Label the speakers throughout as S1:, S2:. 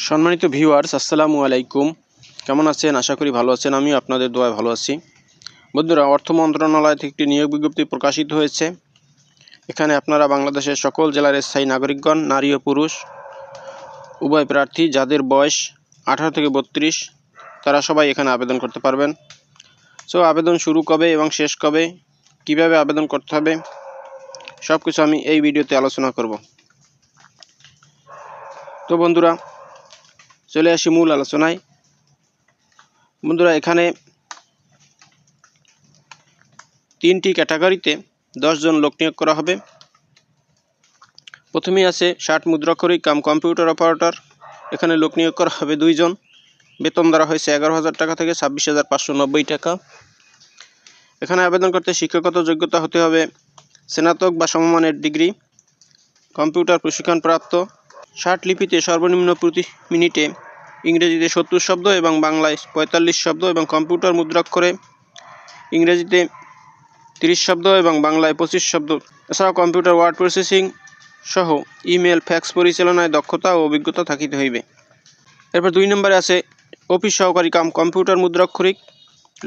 S1: সম্মানিত ভিউয়ার্স, আসসালামু আলাইকুম। কেমন আছেন? আশা করি ভালো আছেন। আমিও আপনাদের দোয়ায় ভালো আছি। বন্ধুরা, অর্থ মন্ত্রণালয় থেকে একটি নিয়োগ বিজ্ঞপ্তি প্রকাশিত হয়েছে। এখানে আপনারা বাংলাদেশের সকল জেলার স্থায়ী নাগরিকগণ, নারী ও পুরুষ উভয় প্রার্থী যাদের বয়স 18 থেকে 32, তারা সবাই এখানে আবেদন করতে পারবেন। সো আবেদন শুরু কবে এবং শেষ কবে, কিভাবে আবেদন করতে হবে, সব কিছু আমি এই ভিডিওতে আলোচনা করব। তো বন্ধুরা, চলে আসি মূল আলোচনায়। বন্ধুরা, এখানে 3টি ক্যাটাগরিতে 10 জন লোক নিয়োগ করা হবে। প্রথমেই আছে 60 মুদ্রাক্ষরিক কাম কম্পিউটার অপারেটর। এখানে লোক নিয়োগ করা হবে 2 জন। বেতন ধরা হয়েছে 11,000 টাকা থেকে 26,590 টাকা। এখানে আবেদন করতে শিক্ষাগত যোগ্যতা হতে হবে স্নাতক বা সমমানের ডিগ্রি, কম্পিউটার প্রশিক্ষণপ্রাপ্ত, 60 লিপিতে সর্বনিম্ন প্রতি মিনিটে ইংরেজিতে 70 শব্দ এবং বাংলায় 45 শব্দ এবং কম্পিউটার মুদ্রাক্ষরে ইংরেজিতে 30 শব্দ এবং বাংলায় 25 শব্দ। এছাড়াও কম্পিউটার ওয়ার্ড প্রসেসিং সহ ইমেল ফ্যাক্স পরিচালনায় দক্ষতা ও অভিজ্ঞতা থাকিতে হইবে। এরপর 2 নম্বরে আছে অফিস সহকারী কাম কম্পিউটার মুদ্রাক্ষরিক।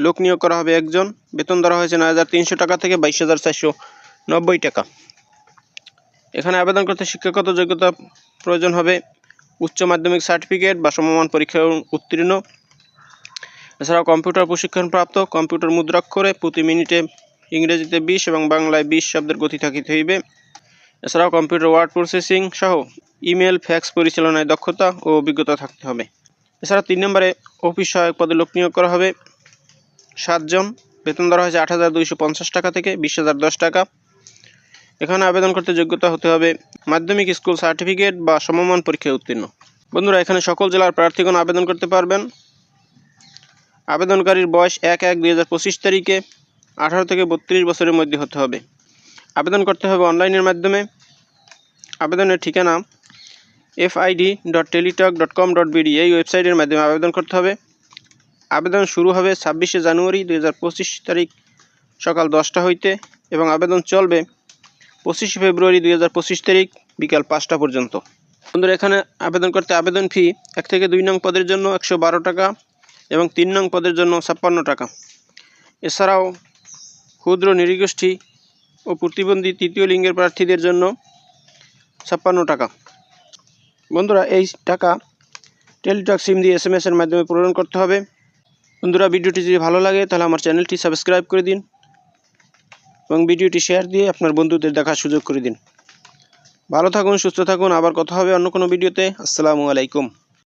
S1: লোক নিয়োগ করা হবে 1 জন। বেতন ধরা হয়েছে 9,300 টাকা থেকে 22,490 টাকা। এখানে আবেদন করতে শিক্ষাগত যোগ্যতা প্রয়োজন হবে উচ্চ মাধ্যমিক সার্টিফিকেট বা সমমান পরীক্ষায় উত্তীর্ণ। এছাড়াও কম্পিউটার প্রশিক্ষণপ্রাপ্ত, কম্পিউটার মুদ্রাক্ষরে প্রতি মিনিটে ইংরেজিতে 20 এবং বাংলায় 20 শব্দের গতি থাকিতে হইবে। এছাড়াও কম্পিউটার ওয়ার্ড প্রসেসিং সহ ইমেল ফ্যাক্স পরিচালনায় দক্ষতা ও অভিজ্ঞতা থাকতে হবে। এছাড়া 3 নম্বরে অফিস সহায়ক পদে লোক নিয়োগ করা হবে 7 জন। বেতন ধরা হয়েছে 8,250 টাকা থেকে 20,010 টাকা। এখানে আবেদন করতে যোগ্যতা হতে হবে মাধ্যমিক স্কুল সার্টিফিকেট বা সমমান পরীক্ষায় উত্তীর্ণ। বন্ধুরা, এখানে সকল জেলার প্রার্থীগণ আবেদন করতে পারবেন। আবেদনকারীর বয়স 1/1/2025 তারিখে 18 থেকে 32 বছরের মধ্যে হতে হবে। আবেদন করতে হবে অনলাইনের মাধ্যমে। আবেদনের ঠিকানা fid.teletalk.com.bd এই ওয়েবসাইটের মাধ্যমে আবেদন করতে হবে। আবেদন শুরু হবে 26শে জানুয়ারি 2025 তারিখ সকাল 10টা হইতে এবং আবেদন চলবে 25শে ফেব্রুয়ারি 2025 তারিখ বিকাল 5টা পর্যন্ত। বন্ধুরা, এখানে আবেদন করতে আবেদন ফি 1 থেকে 2 নং পদের জন্য 112 টাকা এবং 3 নং পদের জন্য 56 টাকা। এছাড়াও ক্ষুদ্র নৃগোষ্ঠী ও প্রতিবন্ধী তৃতীয় লিঙ্গের প্রার্থীদের জন্য 56 টাকা। বন্ধুরা, এই টাকা টেলিটক সিম দিয়ে SMS এর মাধ্যমে প্রেরণ করতে হবে। বন্ধুরা, ভিডিওটি যদি ভালো লাগে তাহলে আমার চ্যানেলটি সাবস্ক্রাইব করে দিন এবং ভিডিওটি শেয়ার দিয়ে আপনার বন্ধুদের দেখার সুযোগ করে দিন। ভালো থাকুন, সুস্থ থাকুন। আবার কথা হবে অন্য কোনো ভিডিওতে। আসসালামু আলাইকুম।